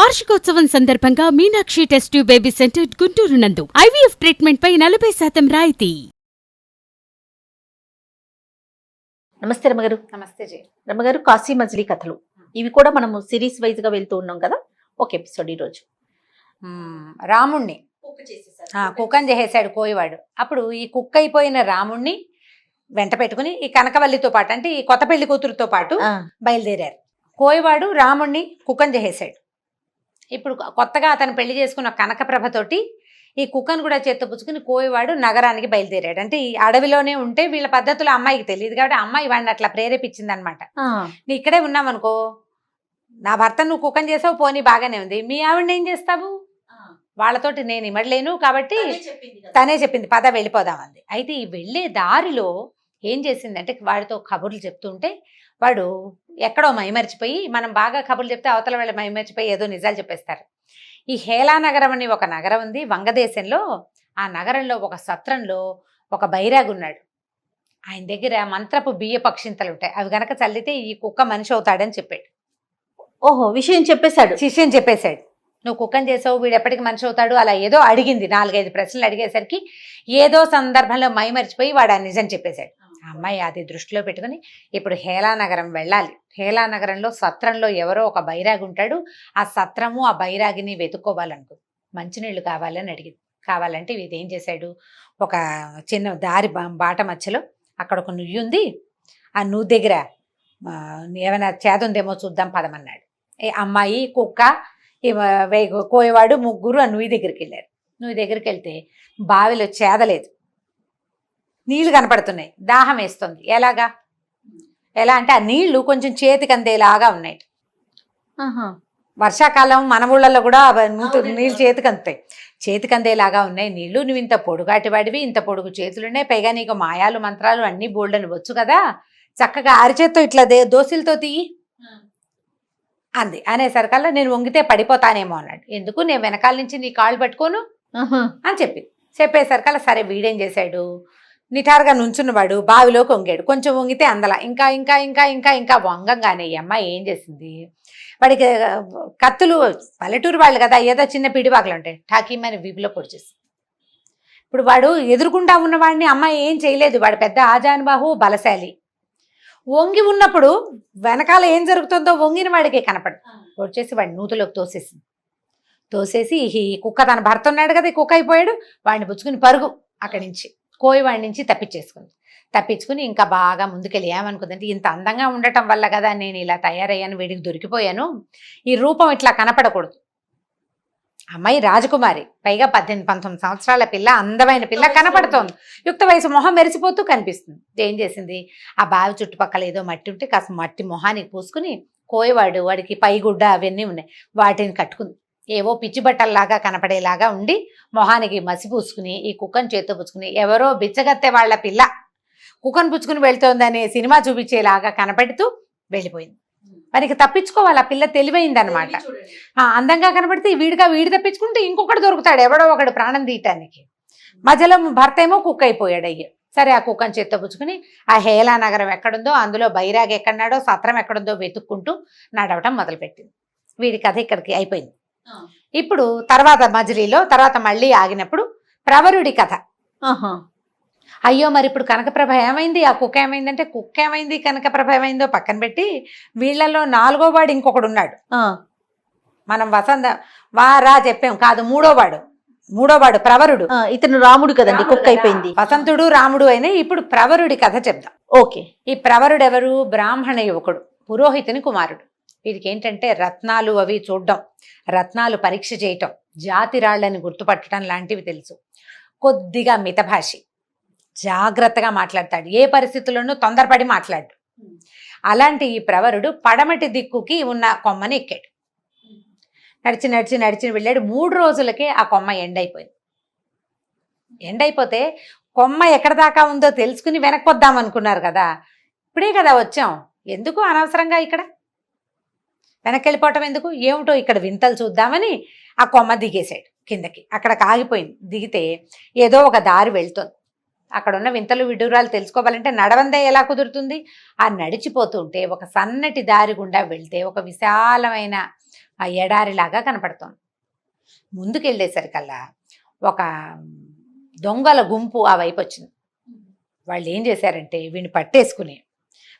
వార్షికోత్సవం సందర్భంగా Meenakshi test tube baby centre Guntur నందు ఐవీఎఫ్ ట్రీట్మెంట్ పై 40% రాయితీ. నమస్తే రమ్మగారు. నమస్తే జీ. రమ్మగారు, కాశీ మజిలీ కథలు ఇవి కూడా మనము సిరీస్ వైజ్ గా వెళ్తూ ఉన్నాం కదా. ఒక ఎపిసోడ్ ఈ రోజు రాముణ్ణి కుక్కని చేసేసాడు కోయివాడు. అప్పుడు ఈ కుక్క అయిపోయిన రాముణ్ణి వెంట పెట్టుకుని ఈ కనకవల్లితో పాటు, అంటే ఈ కొత్త పెళ్లి కూతురుతో పాటు బయలుదేరారు. కోయివాడు రాముణ్ణి కుక్కని చేసేసాడు. ఇప్పుడు కొత్తగా అతను పెళ్లి చేసుకున్న కనకప్రభతోటి ఈ కుక్కను కూడా చేత్తపుచ్చుకుని కోయివాడు నగరానికి బయలుదేరాడు. అంటే ఈ అడవిలోనే ఉంటే వీళ్ళ పద్ధతులు అమ్మాయికి తెలియదు కాబట్టి అమ్మాయి వాడిని అట్లా ప్రేరేపించింది అనమాట. నీ ఇక్కడే ఉన్నావనుకో, నా భర్త నువ్వు కుక్కని చేసావు, పోనీ బాగానే ఉంది, మీ ఆవిడని ఏం చేస్తావు, వాళ్ళతోటి నేను ఇమడలేను కాబట్టి తనే చెప్పింది పద వెళ్ళిపోదామంది. అయితే ఈ వెళ్ళే దారిలో ఏం చేసిందంటే వాడితో కబుర్లు చెప్తుంటే వాడు ఎక్కడో మైమరిచిపోయి, మనం బాగా కబుర్లు చెప్తే అవతల వాళ్ళ మైమరిచిపోయి ఏదో నిజాలు చెప్పేస్తారు. ఈ హేలానగరం అని ఒక నగరం ఉంది వంగదేశంలో. ఆ నగరంలో ఒక సత్రంలో ఒక బైరాగు ఉన్నాడు. ఆయన దగ్గర మంత్రపు బియ్య పక్షింతలు ఉంటాయి, అవి గనక చల్లితే ఈ కుక్క మనిషి అవుతాడని చెప్పాడు. ఓహో, విషయం చెప్పేశాడు, శిష్యం చెప్పేశాడు. నువ్వు కుక్కని చేసావు, వీడు ఎప్పటికి మనిషి అవుతాడు, అలా ఏదో అడిగింది. 4-5 ప్రశ్నలు అడిగేసరికి ఏదో సందర్భంలో మైమరిచిపోయి వాడు ఆ నిజం చెప్పేశాడు. ఆ అమ్మాయి అది దృష్టిలో పెట్టుకుని ఇప్పుడు హేలానగరం వెళ్ళాలి. హేలానగరంలో సత్రంలో ఎవరో ఒక బైరాగి ఉంటాడు, ఆ సత్రము ఆ బైరాగిని వెతుక్కోవాలనుకో, మంచినీళ్ళు కావాలని అడిగింది. కావాలంటే ఇది ఏం చేశాడు, ఒక చిన్న దారి బాట మధ్యలో అక్కడ ఒక నుయ్యి ఉంది, ఆ నువ్వు దగ్గర ఏమైనా చేదుందేమో చూద్దాం పదమన్నాడు. అమ్మాయి కుక్క కోయవాడు ముగ్గురు ఆ నుయ్యి దగ్గరికి వెళ్ళారు. నువ్వు దగ్గరికి వెళ్తే బావిలో చేదలేదు, నీళ్లు కనపడుతున్నాయి, దాహం వేస్తుంది. ఎలా అంటే ఆ నీళ్లు కొంచెం చేతికి అందేలాగా ఉన్నాయి. వర్షాకాలం మన ఊళ్ళల్లో కూడా నీళ్ళు చేతికి అందుతాయి, చేతికి అందేలాగా ఉన్నాయి నీళ్లు. నువ్వు ఇంత పొడుగాటి వాడివి, ఇంత పొడుగు చేతులున్నాయి, పైగా నీకు మాయాలు మంత్రాలు అన్నీ బోల్డని వచ్చు కదా, చక్కగా అరిచేత్తో ఇట్లా దోశలతో తీయి అంది. అనేసరికల్లా నేను వంగితే పడిపోతానేమో అన్నాడు. ఎందుకు, నేను వెనకాల నుంచి నీ కాళ్ళు పట్టుకోను అని చెప్పేసరికల్లా సరే వీడేం చేశాడు, నిటారుగా నుంచున్నవాడు బావిలోకి వంగాడు. కొంచెం వంగితే అందలా ఇంకా ఇంకా ఇంకా ఇంకా ఇంకా వంగంగానే ఈ అమ్మాయి ఏం చేసింది, వాడికి కత్తులు, పల్లెటూరు వాళ్ళు కదా, ఏదో చిన్న పిడివాకులు ఉంటాయి, ఠాకీమని వీపులో పొడిచేసి. ఇప్పుడు వాడు ఎదురుకుండా ఉన్నవాడిని అమ్మాయి ఏం చేయలేదు, వాడు పెద్ద ఆజానుబాహు బలశాలి. వంగి ఉన్నప్పుడు వెనకాల ఏం జరుగుతుందో వంగిన వాడికి కనపడు. వచ్చేసి వాడిని నూతులోకి తోసేసి ఈ కుక్క తన భర్త ఉన్నాడు కదా, ఈ కుక్క అయిపోయాడు, వాడిని పుచ్చుకుని పరుగు అక్కడి నుంచి కోయివాడి నుంచి తప్పించుకుని ఇంకా బాగా ముందుకెళ్ళి ఏమనుకుందంటే, ఇంత అందంగా ఉండటం వల్ల కదా నేను ఇలా తయారయ్యాను, వీడికి దొరికిపోయాను, ఈ రూపం ఇట్లా కనపడకూడదు. అమ్మాయి రాజకుమారి, పైగా 18-19 సంవత్సరాల పిల్ల, అందమైన పిల్ల కనపడుతోంది, యుక్త వయసు, మొహం మెరిసిపోతూ కనిపిస్తుంది. ఏం చేసింది, ఆ బావి చుట్టుపక్కల ఏదో మట్టి ఉంటే కాస్త మట్టి మొహానికి పూసుకుని కోయవాడు వాడికి పైగుడ్డ అవన్నీ ఉన్నాయి, వాటిని కట్టుకుంది. ఏవో పిచ్చి బట్టల్లాగా కనపడేలాగా ఉండి మొహానికి మసి పూసుకుని ఈ కుక్కను చేత్తో పుచ్చుకుని, ఎవరో బిచ్చగత్తె వాళ్ళ పిల్ల కుక్కను పుచ్చుకుని వెళ్తోందనే సినిమా చూపించేలాగా కనపెడుతూ వెళ్ళిపోయింది. మనకి తప్పించుకోవాలి, ఆ పిల్ల తెలివైందనమాట. అందంగా కనపడితే వీడి తప్పించుకుంటే ఇంకొకటి దొరుకుతాడు, ఎవడో ఒకడు ప్రాణం తీయటానికి. మధ్యలో భర్త ఏమో కుక్క అయిపోయాడు. అయ్యే సరే, ఆ కుక్కను చేత్తో పుచ్చుకుని ఆ హేలా నగరం ఎక్కడుందో, అందులో బైరాగ్ ఎక్కడున్నాడో, సత్రం ఎక్కడుందో వెతుక్కుంటూ నడవటం మొదలుపెట్టింది. వీడి కథ ఇక్కడికి అయిపోయింది. ఇప్పుడు తర్వాత మళ్ళీ ఆగినప్పుడు ప్రవరుడి కథ. అయ్యో, మరి ఇప్పుడు కనకప్రభ ఏమైంది, ఆ కుక్క ఏమైందంటే, కుక్క ఏమైంది కనకప్రభ ఏమైందో పక్కన పెట్టి వీళ్ళల్లో 4వ వాడు ఇంకొకడు ఉన్నాడు. మనం వారా చెప్పాం కాదు, మూడో వాడు ప్రవరుడు. ఇతను రాముడు కదండి, కుక్క అయిపోయింది. వసంతుడు రాముడు అయినా ఇప్పుడు ప్రవరుడి కథ చెప్దాం. ఓకే. ఈ ప్రవరుడు ఎవరు, బ్రాహ్మణ యువకుడు, పురోహితుని కుమారుడు. వీరికి ఏంటంటే రత్నాలు అవి చూడడం, రత్నాలు పరీక్ష చేయటం, జాతి రాళ్ళని గుర్తుపట్టడం లాంటివి తెలుసు. కొద్దిగా మితభాషి, జాగ్రత్తగా మాట్లాడతాడు, ఏ పరిస్థితుల్లోనూ తొందరపడి మాట్లాడు. అలాంటి ఈ ప్రవరుడు పడమటి దిక్కుకి ఉన్న కొమ్మని ఎక్కాడు. నడిచి వెళ్ళాడు. 3 రోజులకే ఆ కొమ్మ ఎండైపోతే కొమ్మ ఎక్కడ దాకా ఉందో తెలుసుకుని వెనక్కి వద్దాం అనుకున్నారు కదా, ఇప్పుడే కదా వచ్చాం, ఎందుకు అనవసరంగా ఇక్కడ వెనక్కి వెళ్ళిపోవటం ఎందుకు, ఏమిటో ఇక్కడ వింతలు చూద్దామని ఆ కొమ్మ దిగేశాడు కిందకి. అక్కడికి ఆగిపోయింది. దిగితే ఏదో ఒక దారి వెళ్తుంది. అక్కడ ఉన్న వింతలు విడ్డూరాలు తెలుసుకోవాలంటే నడవందే ఎలా కుదురుతుంది. ఆ నడిచిపోతుంటే ఒక సన్నటి దారి గుండా వెళ్తే ఒక విశాలమైన ఆ ఎడారిలాగా కనపడుతోంది. ముందుకెళ్ళేసరికల్లా ఒక దొంగల గుంపు ఆ వైపు వచ్చింది. వాళ్ళు ఏం చేశారంటే వీడిని పట్టేసుకుని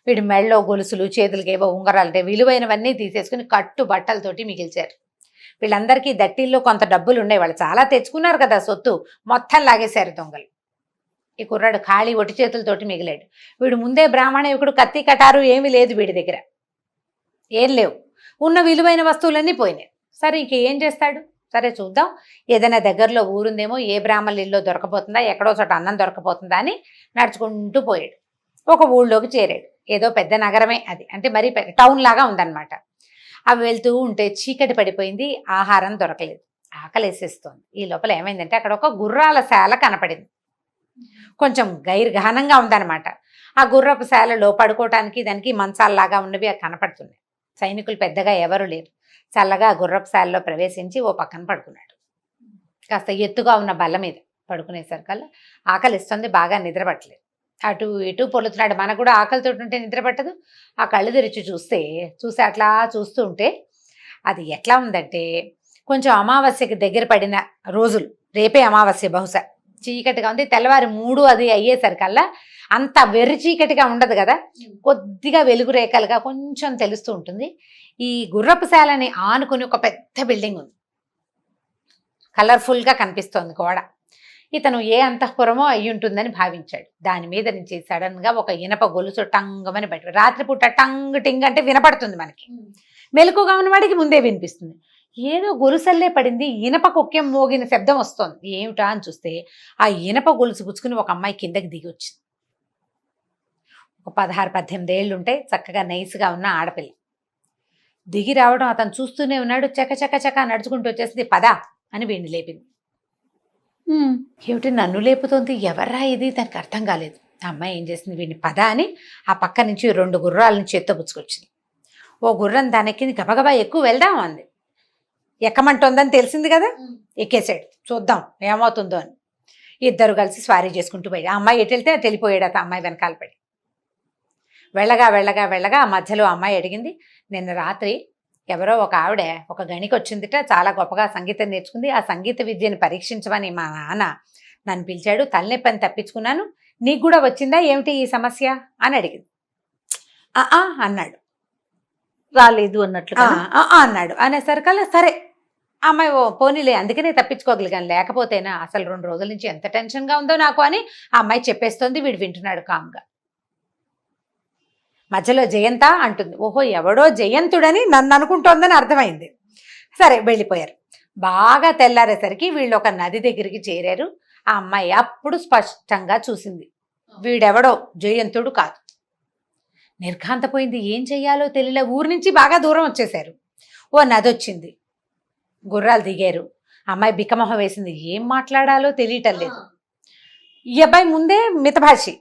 వీడి మెళ్ళలో గొలుసులు, చేతులకి ఏవో ఉంగరాలంటే విలువైనవన్నీ తీసేసుకుని కట్టు బట్టలతోటి మిగిల్చారు. వీళ్ళందరికీ దట్టిల్లో కొంత డబ్బులు ఉన్నాయి, వాళ్ళు చాలా తెచ్చుకున్నారు కదా సొత్తు, మొత్తం లాగేశారు దొంగలు. ఈ కుర్రాడు ఖాళీ ఒట్టి చేతులతోటి మిగిలాడు. వీడు ముందే బ్రాహ్మణ యువకుడు, కత్తి కటారు ఏమీ లేదు వీడి దగ్గర, ఏం లేవు, ఉన్న విలువైన వస్తువులన్నీ పోయినాయి. సరే ఇంక ఏం చేస్తాడు, సరే చూద్దాం ఏదైనా దగ్గరలో ఊరుందేమో, ఏ బ్రాహ్మణుల ఇల్లు దొరకపోతుందా, ఎక్కడో చోట అన్నం దొరకపోతుందా అని నడుచుకుంటూ పోయాడు. ఒక ఊళ్ళోకి చేరాడు. ఏదో పెద్ద నగరమే అది, అంటే మరీ టౌన్ లాగా ఉందన్నమాట. అవి వెళ్తూ ఉంటే చీకటి పడిపోయింది, ఆహారం దొరకలేదు, ఆకలేసేస్తోంది. ఈ లోపల ఏమైందంటే అక్కడ ఒక గుర్రాల శాల కనపడింది. కొంచెం గైర్ఘనంగా ఉందన్నమాట. ఆ గుర్రపు శాలలో పడుకోవటానికి దానికి మంచాల్లాగా ఉన్నవి అవి కనపడుతున్నాయి. సైనికులు పెద్దగా ఎవరు లేరు. చల్లగా గుర్రపు శాలలో ప్రవేశించి ఓ పక్కన పడుకున్నాడు. కాస్త ఎత్తుగా ఉన్న బల్ల మీద పడుకునేసరికల్లా ఆకలిస్తుంది, బాగా నిద్రపట్టలేదు. అటు ఇటు పొలుతున్నాడు. మనకు కూడా ఆకలితో ఉంటే నిద్ర పట్టదు. ఆ కళ్ళు తెరిచి చూసి అట్లా చూస్తూ ఉంటే అది ఎట్లా ఉందంటే కొంచెం అమావాస్యకి దగ్గర పడిన రోజులు, రేపే అమావాస్య బహుశా, చీకటిగా ఉంది. తెల్లవారి 3 అది అయ్యేసరికల్లా అంత వెర్రి చీకటిగా ఉండదు కదా, కొద్దిగా వెలుగు రేఖలుగా కొంచెం తెలుస్తూ ఉంటుంది. ఈ గుర్రపు శాలని ఆనుకుని ఒక పెద్ద బిల్డింగ్ ఉంది, కలర్ఫుల్గా కనిపిస్తోంది గోడ. ఇతను ఏ అంతఃపురమో అయి ఉంటుందని భావించాడు. దాని మీద నుంచి సడన్గా ఒక ఇనప గొలుసు టంగమని బయట, రాత్రిపూట టంగ్ టింగ్ అంటే వినపడుతుంది మనకి, మెలకుగా ఉన్నవాడికి ముందే వినిపిస్తుంది. ఏదో గొలుసల్లే పడింది, ఇనప కుక్కెం మోగిన శబ్దం వస్తోంది. ఏమిటా అని చూస్తే ఆ ఇనప గొలుసు పుచ్చుకుని ఒక అమ్మాయి కిందకి దిగి వచ్చింది. ఒక 16-18 ఏళ్ళు ఉంటాయి, చక్కగా నైస్గా ఉన్న ఆడపిల్ల దిగి రావడం అతను చూస్తూనే ఉన్నాడు. చక నడుచుకుంటూ వచ్చేసింది. పదా అని వీడిని లేపింది. ఏమిటి నన్ను లేపుతోంది, ఎవర్రా ఇది, దానికి అర్థం కాలేదు. ఆ అమ్మాయి ఏం చేసింది, వీడిని పద అని ఆ పక్క నుంచి 2 గుర్రాలను చేత్తో పుచ్చుకొచ్చింది. ఓ గుర్రం దానికి గబగబా ఎక్కువ వెళ్దాం అంది. ఎక్కమంటోందని తెలిసింది కదా, ఎక్కేసాడు. చూద్దాం ఏమవుతుందో అని. ఇద్దరు కలిసి స్వారీ చేసుకుంటూ పోయి ఆ అమ్మాయి ఎటు వెళ్తే అటు వెళ్ళిపోయాడు. ఆ అమ్మాయి వెనకాల పడి వెళ్ళగా ఆ మధ్యలో అమ్మాయి అడిగింది, నిన్న రాత్రి ఎవరో ఒక ఆవిడ ఒక గణికి వచ్చిందిట, చాలా గొప్పగా సంగీతం నేర్చుకుంది, ఆ సంగీత విద్యను పరీక్షించమని మా నాన్న నన్ను పిలిచాడు, తలనొప్పి అని తప్పించుకున్నాను, నీకు కూడా వచ్చిందా ఏమిటి ఈ సమస్య అని అడిగింది. అన్నాడు. రాలేదు అన్నట్లుగా అన్నాడు. అనేసరికల్లా సరే అమ్మాయి ఓ పోనీలే అందుకనే తప్పించుకోగలిగాను, లేకపోతేనా అసలు 2 రోజుల నుంచి ఎంత టెన్షన్గా ఉందో నాకు అని ఆ అమ్మాయి చెప్పేస్తోంది. వీడు వింటున్నాడు కామ్గా. మధ్యలో జయంత అంటుంది. ఓహో ఎవడో జయంతుడని నన్ను అనుకుంటోందని అర్థమైంది. సరే వెళ్ళిపోయారు. బాగా తెల్లారేసరికి వీళ్ళు ఒక నది దగ్గరికి చేరారు. ఆ అమ్మాయి అప్పుడు స్పష్టంగా చూసింది, వీడెవడో జయంతుడు కాదు. నిర్ఘాంతపోయింది, ఏం చెయ్యాలో తెలియలే. ఊరి నుంచి బాగా దూరం వచ్చేసారు. ఓ నది వచ్చింది, గుర్రాలు దిగారు. అమ్మాయి బిక్కమొహం వేసింది, ఏం మాట్లాడాలో తెలియటం లేదు. ఈ అబ్బాయి ముందే మితభాషి,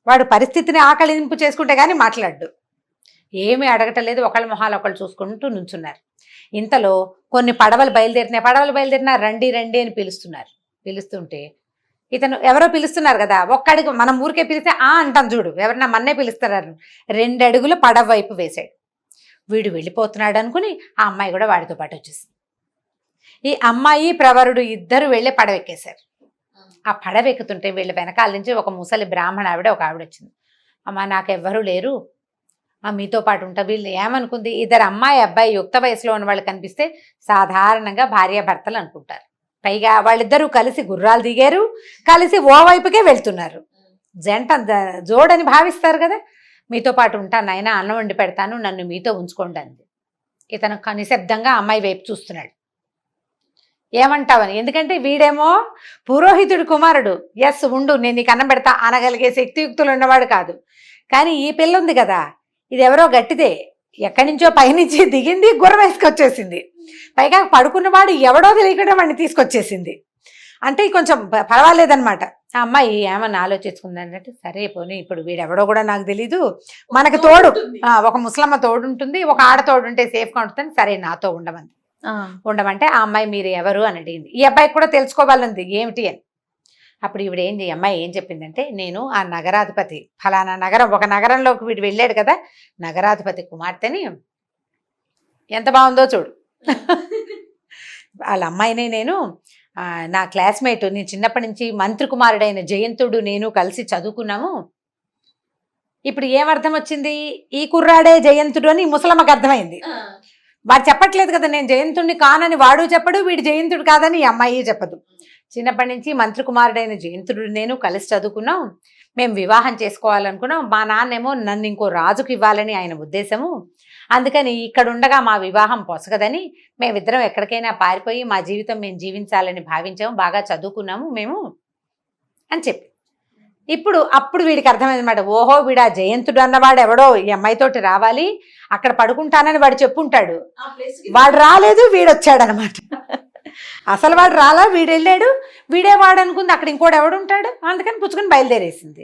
వాడు పరిస్థితిని ఆకలింపు చేసుకుంటే కానీ మాట్లాడు, ఏమీ అడగటం లేదు. ఒకళ్ళ మొహాలు ఒకళ్ళు చూసుకుంటూ నుంచున్నారు. ఇంతలో కొన్ని పడవలు బయలుదేరినా రండి అని పిలుస్తుంటే ఇతను ఎవరో పిలుస్తున్నారు కదా, ఒక్కడికి మనం ఊరికే పిలిస్తే అంటాం చూడు, ఎవరన్నా మన్నే పిలుస్తున్నారు, 2 అడుగులు పడవ వైపు వేశాడు. వీడు వెళ్ళిపోతున్నాడు అనుకుని ఆ అమ్మాయి కూడా వాడితో పాటు వచ్చేసింది. ఈ అమ్మాయి ప్రవరుడు ఇద్దరు వెళ్ళి పడవ ఎక్కేశారు. ఆ పడవ ఎక్కుతుంటే వీళ్ళ వెనకాల నుంచి ఒక ముసలి బ్రాహ్మణ ఆవిడ ఒక ఆవిడ వచ్చింది. అమ్మ నాకెవ్వరూ లేరు, మీతో పాటు ఉంటా. వీళ్ళు ఏమనుకుంది, ఇద్దరు అమ్మాయి అబ్బాయి యుక్త వయసులో ఉన్న వాళ్ళు కనిపిస్తే సాధారణంగా భార్యాభర్తలు అనుకుంటారు. పైగా వాళ్ళిద్దరూ కలిసి గుర్రాలు దిగారు, కలిసి ఓ వైపుకే వెళ్తున్నారు. జంట జోడని భావిస్తారు కదా. మీతో పాటు ఉంటాను నాయనా, అన్నం వండి పెడతాను, నన్ను మీతో ఉంచుకోండి అంది. ఇతను నిశ్శబ్దంగా అమ్మాయి వైపు చూస్తున్నాడు. ఏమంటావని, ఎందుకంటే వీడేమో పురోహితుడి కుమారుడు, ఎస్ ఉండు నేను నీకు అన్నం పెడతా అనగలిగే శక్తియుక్తులు ఉన్నవాడు కాదు. కానీ ఈ పిల్ల ఉంది కదా, ఇది ఎవరో గట్టిదే, ఎక్కడి నుంచో పైనుంచి దిగింది, గుర్రం వేసుకొచ్చేసింది. పైగా పడుకున్నవాడు ఎవడో తెలియకుండా వాడిని తీసుకొచ్చేసింది. అంటే కొంచెం పర్వాలేదనమాట. ఆ అమ్మాయి ఏమన్నా ఆలోచించుకుందంటే, సరే పోనీ ఇప్పుడు వీడెవడో కూడా నాకు తెలీదు, మనకు తోడు ఒక ముసలమ్మ తోడు ఉంటుంది, ఒక ఆడ తోడు ఉంటే సేఫ్గా ఉంటుంది, సరే నాతో ఉండమంటే ఆ అమ్మాయి మీరు ఎవరు అని అడిగింది. ఈ అబ్బాయికి కూడా తెలుసుకోవాలంది ఏమిటి అని. అప్పుడు ఈవిడ అమ్మాయి ఏం చెప్పిందంటే, నేను ఆ నగరాధిపతి ఫలానా నగరం, ఒక నగరంలోకి వీడు వెళ్ళాడు కదా, నగరాధిపతి కుమార్తెని, ఎంత బాగుందో చూడు, వాళ్ళ అమ్మాయిని నేను నా క్లాస్మేట్, నేను చిన్నప్పటి నుంచి మంత్రి కుమారుడైన జయంతుడు నేను కలిసి చదువుకున్నాము. ఇప్పుడు ఏమర్థం వచ్చింది, ఈ కుర్రాడే జయంతుడు అని ముసలమ్మకి అర్థమైంది. వాడు చెప్పట్లేదు కదా నేను జయంతుడిని కానని, వాడు చెప్పడు, వీడు జయంతుడు కాదని ఈ అమ్మాయి చెప్పదు. చిన్నప్పటి నుంచి మంత్రి కుమారుడైన జయంతుడు నేను కలిసి చదువుకున్నాం, మేము వివాహం చేసుకోవాలనుకున్నాం. మా నాన్నేమో నన్ను ఇంకో రాజుకి ఇవ్వాలని ఆయన ఉద్దేశము, అందుకని ఇక్కడ ఉండగా మా వివాహం పొసగదని మేమిద్దరం ఎక్కడికైనా పారిపోయి మా జీవితం మేము జీవించాలని భావించాము, బాగా చదువుకున్నాము మేము అని చెప్పి. అప్పుడు వీడికి అర్థమైందన్నమాట, ఓహో వీడు ఆ జయంతుడు అన్నవాడు ఎవడో ఈ అమ్మాయితోటి రావాలి, అక్కడ పడుకుంటానని వాడు చెప్పుంటాడు, వాడు రాలేదు, వీడు వచ్చాడనమాట. అసలు వాడు రాలా, వీడు వెళ్ళాడు, వీడే వాడు అనుకుంది, అక్కడ ఇంకోటి ఎవడుంటాడు, అందుకని పుచ్చుకొని బయలుదేరేసింది.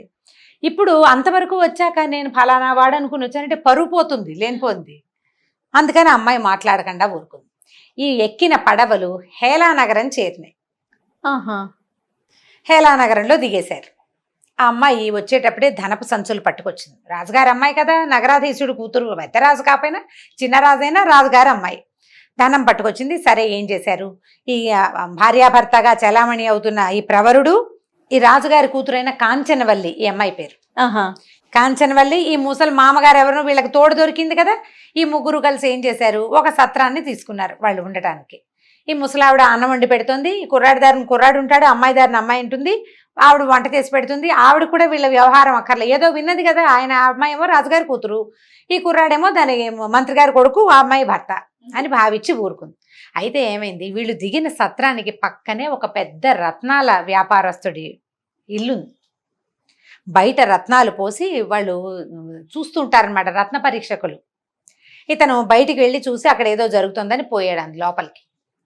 ఇప్పుడు అంతవరకు వచ్చాక నేను ఫలానా వాడు అనుకుని వచ్చానంటే పరువు పోతుంది, లేనిపోయింది. అందుకని అమ్మాయి మాట్లాడకుండా ఊరుకుంది. ఈ ఎక్కిన పడవలు హేలానగరం చేరినాయి. హేలానగరంలో దిగేశారు. ఆ అమ్మాయి వచ్చేటప్పుడే ధనపు సంచులు పట్టుకొచ్చింది. రాజుగారి అమ్మాయి కదా, నగరాధీశుడు కూతురు, పెద్దరాజు కాకపోయినా చిన్నరాజైనా రాజుగారి అమ్మాయి. ధనం పట్టుకొచ్చింది. సరే ఏం చేశారు, ఈ భార్యాభర్తగా చలామణి అవుతున్న ఈ ప్రవరుడు, ఈ రాజుగారి కూతురైన కాంచనవల్లి, ఈ అమ్మాయి పేరు కాంచనవల్లి, ఈ ముసలి మామగారు ఎవరు, వీళ్ళకి తోడు దొరికింది కదా, ఈ ముగ్గురు కలిసి ఏం చేశారు, ఒక సత్రాన్ని తీసుకున్నారు వాళ్ళు ఉండటానికి. ఈ ముసలావిడ అన్నం వండి పెడుతుంది, కుర్రాడి దారిని కుర్రాడు ఉంటాడు, అమ్మాయి దారిని అమ్మాయి ఉంటుంది, ఆవిడ వంట చేసి పెడుతుంది. ఆవిడ కూడా వీళ్ళ వ్యవహారం అక్కర్లే, ఏదో విన్నది కదా, ఆయన అమ్మాయి ఏమో రాజుగారి కూతురు, ఈ కుర్రాడేమో దాని మంత్రి గారి కొడుకు, ఆ అమ్మాయి భర్త అని భావించి ఊరుకుంది. అయితే ఏమైంది, వీళ్ళు దిగిన సత్రానికి పక్కనే ఒక పెద్ద రత్నాల వ్యాపారస్తుడి ఇల్లుంది. బయట రత్నాలు పోసి వాళ్ళు చూస్తుంటారనమాట, రత్న పరీక్షకులు. ఇతను బయటికి వెళ్ళి చూసి అక్కడ ఏదో జరుగుతుందని పోయాడు లోపలికి.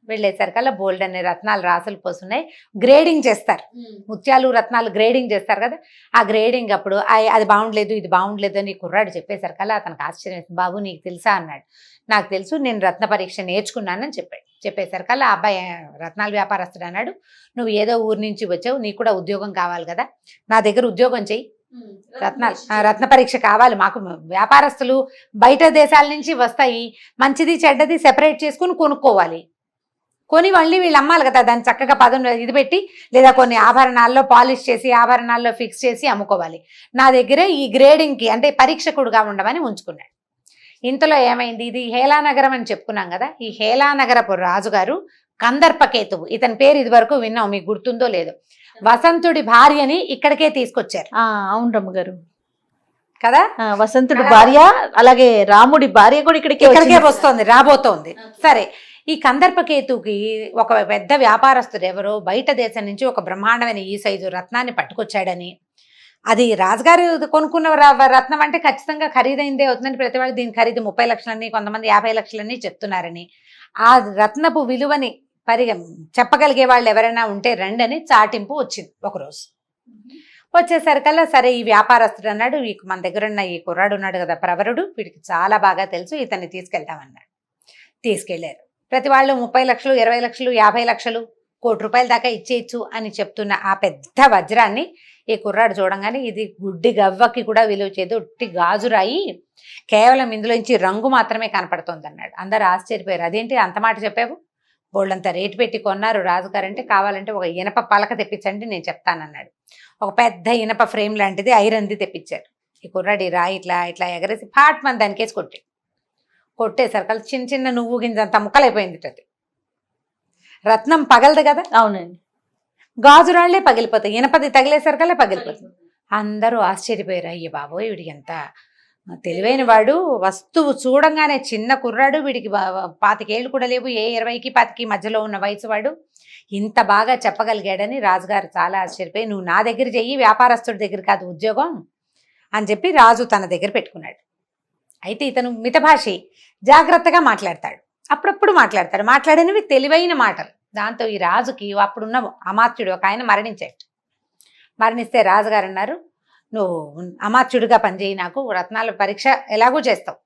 వెళ్ళేసరికల్లా బోల్డ్ అనే రత్నాలు రాసులు పోస్తున్నాయి, గ్రేడింగ్ చేస్తారు, ముత్యాలు రత్నాలు గ్రేడింగ్ చేస్తారు కదా, ఆ గ్రేడింగ్ అప్పుడు అది బాగుండలేదు ఇది బాగుండలేదు అని కుర్రాడు చెప్పేసరికల్లా అతనికి ఆశ్చర్యం వేసింది. బాబు నీకు తెలుసా అన్నాడు. నాకు తెలుసు, నేను రత్న పరీక్ష నేర్చుకున్నానని చెప్పాడు. చెప్పేసరికల్లా ఆ అబ్బాయి రత్నాల వ్యాపారస్తుడు అన్నాడు, నువ్వు ఏదో ఊరి నుంచి వచ్చావు, నీకు కూడా ఉద్యోగం కావాలి కదా, నా దగ్గర ఉద్యోగం చెయ్యి, రత్న పరీక్ష కావాలి మాకు, వ్యాపారస్తులు బయట దేశాల నుంచి వస్తాయి, మంచిది చెడ్డది సెపరేట్ చేసుకుని కొనుక్కోవాలి, కొని మళ్ళీ వీళ్ళు అమ్మాలి కదా, దాన్ని చక్కగా పదం ఇది పెట్టి, లేదా కొన్ని ఆభరణాల్లో పాలిష్ చేసి ఆభరణాల్లో ఫిక్స్ చేసి అమ్ముకోవాలి, నా దగ్గరే ఈ గ్రేడింగ్కి అంటే పరీక్షకుడుగా ఉండమని ఉంచుకున్నాడు. ఇంతలో ఏమైంది, ఇది హేలానగరం అని చెప్పుకున్నాం కదా, ఈ హేలానగరపు రాజుగారు కందర్పకేతువు, ఇతని పేరు ఇది వరకు విన్నాం, మీకు గుర్తుందో లేదో, వసంతుడి భార్యని ఇక్కడికే తీసుకొచ్చారు. అవును రమ్మగారు కదా, వసంతుడి భార్య, అలాగే రాముడి భార్య కూడా ఇక్కడికే వస్తోంది, రాబోతోంది. సరే, ఈ కందర్పకేతుకి ఒక పెద్ద వ్యాపారస్తుడు ఎవరో బయట దేశం నుంచి ఒక బ్రహ్మాండమైన ఈ సైజు రత్నాన్ని పట్టుకొచ్చాడని, అది రాజుగారు కొనుక్కున్న రత్నం అంటే ఖచ్చితంగా ఖరీదైందే అవుతుందని ప్రతి వాళ్ళు దీని ఖరీదు 30 లక్షలని, కొంతమంది 50 లక్షలని చెప్తున్నారని, ఆ రత్నపు విలువని చెప్పగలిగే వాళ్ళు ఎవరైనా ఉంటే రండి అని చాటింపు వచ్చింది ఒకరోజు. వచ్చేసరికల్లా సరే ఈ వ్యాపారస్తుడు అన్నాడు, మన దగ్గర ఉన్న ఈ కుర్రాడు ఉన్నాడు కదా ప్రవరుడు, వీడికి చాలా బాగా తెలుసు, ఇతన్ని తీసుకెళ్తామన్నాడు. తీసుకెళ్లారు. ప్రతి వాళ్ళు 30 లక్షలు 20 లక్షలు 50 లక్షలు ₹1,00,00,000 దాకా ఇచ్చేయచ్చు అని చెప్తున్న ఆ పెద్ద వజ్రాన్ని ఈ కుర్రాడు చూడంగానే, ఇది గుడ్డి గవ్వకి కూడా విలువ చేయదు, ఉట్టి గాజురాయి, కేవలం ఇందులోంచి రంగు మాత్రమే కనపడుతోంది అన్నాడు. అందరు ఆశ్చర్యపోయారు, అదేంటి అంత మాట చెప్పావు, బోళ్ళంతా రేటు పెట్టి కొన్నారు రాజుగారంటే, కావాలంటే ఒక ఇనప పలక తెప్పించండి నేను చెప్తానన్నాడు. ఒక పెద్ద ఇనప ఫ్రేమ్ లాంటిది ఐరన్ది తెప్పించారు. ఈ కుర్రాడు రాయి ఇట్లా ఇట్లా ఎగరేసి ఫాట్ మన దానికేసి కొట్టేసరికి చిన్న చిన్న నువ్వు గింజంత ముక్కలైపోయింది. అది రత్నం పగలదు కదా, అవునండి, గాజురాళ్లే పగిలిపోతాయి, ఇనపది తగిలేసరికల్లా పగిలిపోతుంది. అందరూ ఆశ్చర్యపోయారు, అయ్య బాబోయ్ వీడికి ఎంత తెలివైన వాడు, వస్తువు చూడంగానే చిన్న కుర్రాడు, వీడికి 25 ఏళ్ళు కూడా లేవు, 20కి 25కి మధ్యలో ఉన్న వయసు వాడు ఇంత బాగా చెప్పగలిగాడని రాజుగారు చాలా ఆశ్చర్యపోయి, నువ్వు నా దగ్గర చెయ్యి, వ్యాపారస్తుడి దగ్గర కాదు ఉద్యోగం అని చెప్పి రాజు తన దగ్గర పెట్టుకున్నాడు. అయితే ఇతను మితభాషి, జాగ్రత్తగా మాట్లాడతాడు, అప్పుడప్పుడు మాట్లాడతాడు, మాట్లాడనివి తెలివైన మాటలు. దాంతో ఈ రాజుకి అప్పుడున్న అమాత్యుడు ఒక ఆయన మరణించాడు. మరణిస్తే రాజుగారు అన్నారు, నువ్వు అమాత్యుడిగా పనిచేయి, నాకు రత్నాల పరీక్ష ఎలాగూ చేస్తావు,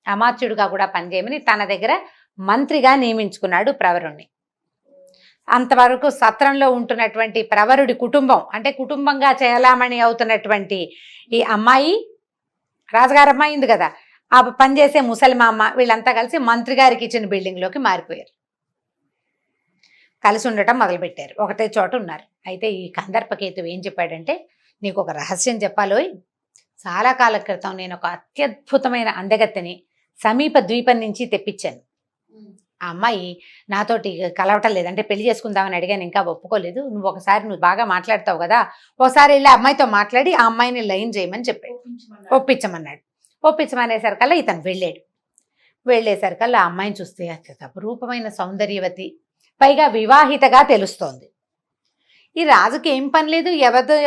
అమాత్యుడిగా కూడా పనిచేయమని తన దగ్గర మంత్రిగా నియమించుకున్నాడు ప్రవరుణ్ణి. అంతవరకు సత్రంలో ఉంటున్నటువంటి ప్రవరుడి కుటుంబం అంటే కుటుంబంగా చలామణి అవుతున్నటువంటి ఈ అమ్మాయి, రాజుగారి అమ్మాయి ఉంది కదా, ఆ పనిచేసే ముసలిమామ వీళ్ళంతా కలిసి మంత్రి గారికి ఇచ్చిన బిల్డింగ్లోకి మారిపోయారు. కలిసి ఉండటం మొదలుపెట్టారు, ఒకటే చోట ఉన్నారు. అయితే ఈ కందర్పకేతు ఏం చెప్పాడంటే, నీకు ఒక రహస్యం చెప్పాలోయ్, చాలా కాలం క్రితం నేను ఒక అత్యద్భుతమైన అందగత్తెని సమీప ద్వీపం నుంచి తెప్పించాను. ఆ అమ్మాయి నాతోటి కలవటం లేదంటే పెళ్లి చేసుకుందామని అడిగాను, ఇంకా ఒప్పుకోలేదు. నువ్వు బాగా మాట్లాడతావు కదా, ఒకసారి వెళ్ళి అమ్మాయితో మాట్లాడి ఆ అమ్మాయిని లైన్ చేయమని చెప్పాడు. ఒప్పించమన్నాడు. ఒప్పించమనేసరికల్లా ఇతను వెళ్ళేసరికల్లా ఆ అమ్మాయిని చూస్తే అపరూపమైన సౌందర్యవతి, పైగా వివాహితగా తెలుస్తోంది. ఈ రాజుకి ఏం పని లేదు,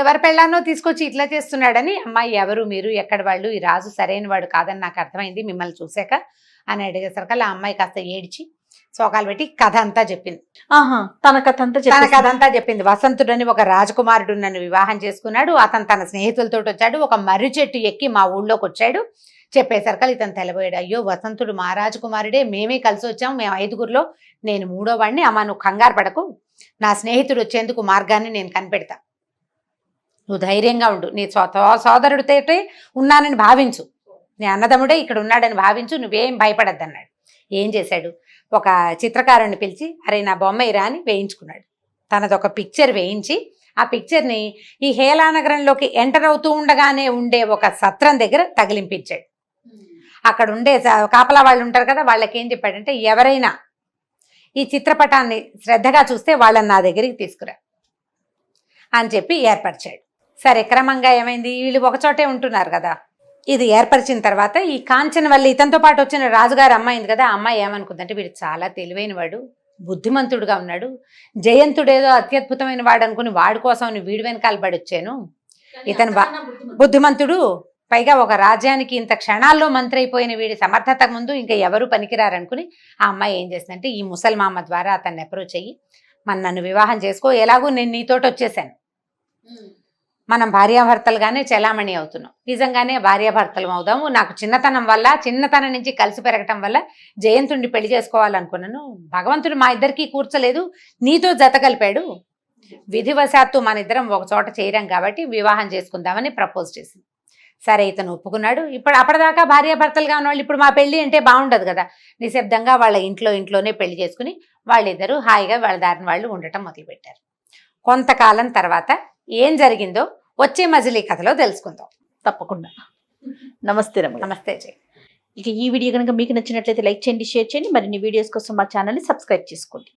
ఎవరి పెళ్ళానో తీసుకొచ్చి ఇట్లా చేస్తున్నాడని, అమ్మాయి ఎవరు మీరు, ఎక్కడ వాళ్ళు, ఈ రాజు సరైన వాడు కాదని నాకు అర్థమైంది మిమ్మల్ని చూశాక అని అడిగేసరికల్లా ఆ అమ్మాయి కాస్త ఏడ్చి శోకాలు పెట్టి కథ అంతా చెప్పింది. తన కథ అంతా చెప్పింది. వసంతుడని ఒక రాజకుమారుడు నన్ను వివాహం చేసుకున్నాడు, అతను తన స్నేహితులతో వచ్చాడు, ఒక మర్రి చెట్టు ఎక్కి మా ఊళ్ళోకి వచ్చాడు. చెప్పేసరికల్ ఇతను తెలబోయాడు, అయ్యో వసంతుడు మా రాజకుమారుడే, మేమే కలిసి వచ్చాం, మేము 5గురిలో నేను 3వ వాడిని, అమ్మ నువ్వు కంగారు పడకు, నా స్నేహితుడు వచ్చేందుకు మార్గాన్ని నేను కనిపెడతా, నువ్వు ధైర్యంగా ఉండు, నీ సోదరుడితో ఉన్నానని భావించు, నీ అన్నదమ్ముడే ఇక్కడ ఉన్నాడని భావించు, నువ్వేం భయపడద్దు అన్నాడు. ఏం చేశాడు, ఒక చిత్రకారుని పిలిచి అరే నా బొమ్మ ఇరా అని వేయించుకున్నాడు. తనదొక పిక్చర్ వేయించి ఆ పిక్చర్ని ఈ హేలానగరంలోకి ఎంటర్ అవుతూ ఉండగానే ఉండే ఒక సత్రం దగ్గర తగిలింపించాడు. అక్కడ ఉండే కాపలా వాళ్ళు ఉంటారు కదా, వాళ్ళకి ఏం చెప్పాడంటే, ఎవరైనా ఈ చిత్రపటాన్ని శ్రద్ధగా చూస్తే వాళ్ళని నా దగ్గరికి తీసుకురా అని చెప్పి ఏర్పరిచాడు. సరే, క్రమంగా ఏమైంది, వీళ్ళు ఒకచోటే ఉంటున్నారు కదా, ఇది ఏర్పరిచిన తర్వాత ఈ కాంచనవల్లి ఇతనితో పాటు వచ్చిన రాజుగారి అమ్మాయింది కదా, ఆ అమ్మాయి ఏమనుకుందంటే, వీడు చాలా తెలివైన వాడు, బుద్ధిమంతుడుగా ఉన్నాడు, జయంతుడేదో అత్యద్భుతమైన వాడు అనుకుని వాడి కోసం వీడి వెనకాల పడి వచ్చాను, ఇతను బుద్ధిమంతుడు, పైగా ఒక రాజ్యానికి ఇంత క్షణాల్లో మంత్రి అయిపోయిన వీడి సమర్థత ముందు ఇంకా ఎవరు పనికిరారనుకుని ఆ అమ్మాయి ఏం చేసిందంటే, ఈ ముసల్మామ ద్వారా అతన్ని అప్రోచ్ అయ్యి, నన్ను వివాహం చేసుకో, ఎలాగూ నేను నీతోటి వచ్చేసాను, మనం భార్యాభర్తలుగానే చలామణి అవుతున్నాం, నిజంగానే భార్యాభర్తలు అవుదాము, నాకు చిన్నతనం నుంచి కలిసి పెరగటం వల్ల జయంతుడిని పెళ్లి చేసుకోవాలనుకున్నాను, భగవంతుడు మా ఇద్దరికి కూర్చలేదు, నీతో జత కలిపాడు, విధివశాత్తు మన ఇద్దరం ఒక చోట చేరాం కాబట్టి వివాహం చేసుకుందామని ప్రపోజ్ చేసింది. సరే, ఇతను ఒప్పుకున్నాడు. అప్పటిదాకా భార్యాభర్తలుగా ఉన్నవాళ్ళు ఇప్పుడు మా పెళ్లి అంటే బాగుండదు కదా, నిశ్శబ్దంగా వాళ్ళ ఇంట్లోనే పెళ్లి చేసుకుని వాళ్ళిద్దరూ హాయిగా వాళ్ళ దారిని వాళ్ళు ఉండటం మొదలుపెట్టారు. కొంతకాలం తర్వాత ఏం జరిగిందో వచ్చే మజిలీ కథలో తెలుసుకుందాం. తప్పకుండా. నమస్తే రమ్య. నమస్తే జై. ఇక ఈ వీడియో కనుక మీకు నచ్చినట్లయితే లైక్ చేయండి, షేర్ చేయండి, మరిన్ని వీడియోస్ కోసం మా ఛానల్ని సబ్స్క్రైబ్ చేసుకోండి.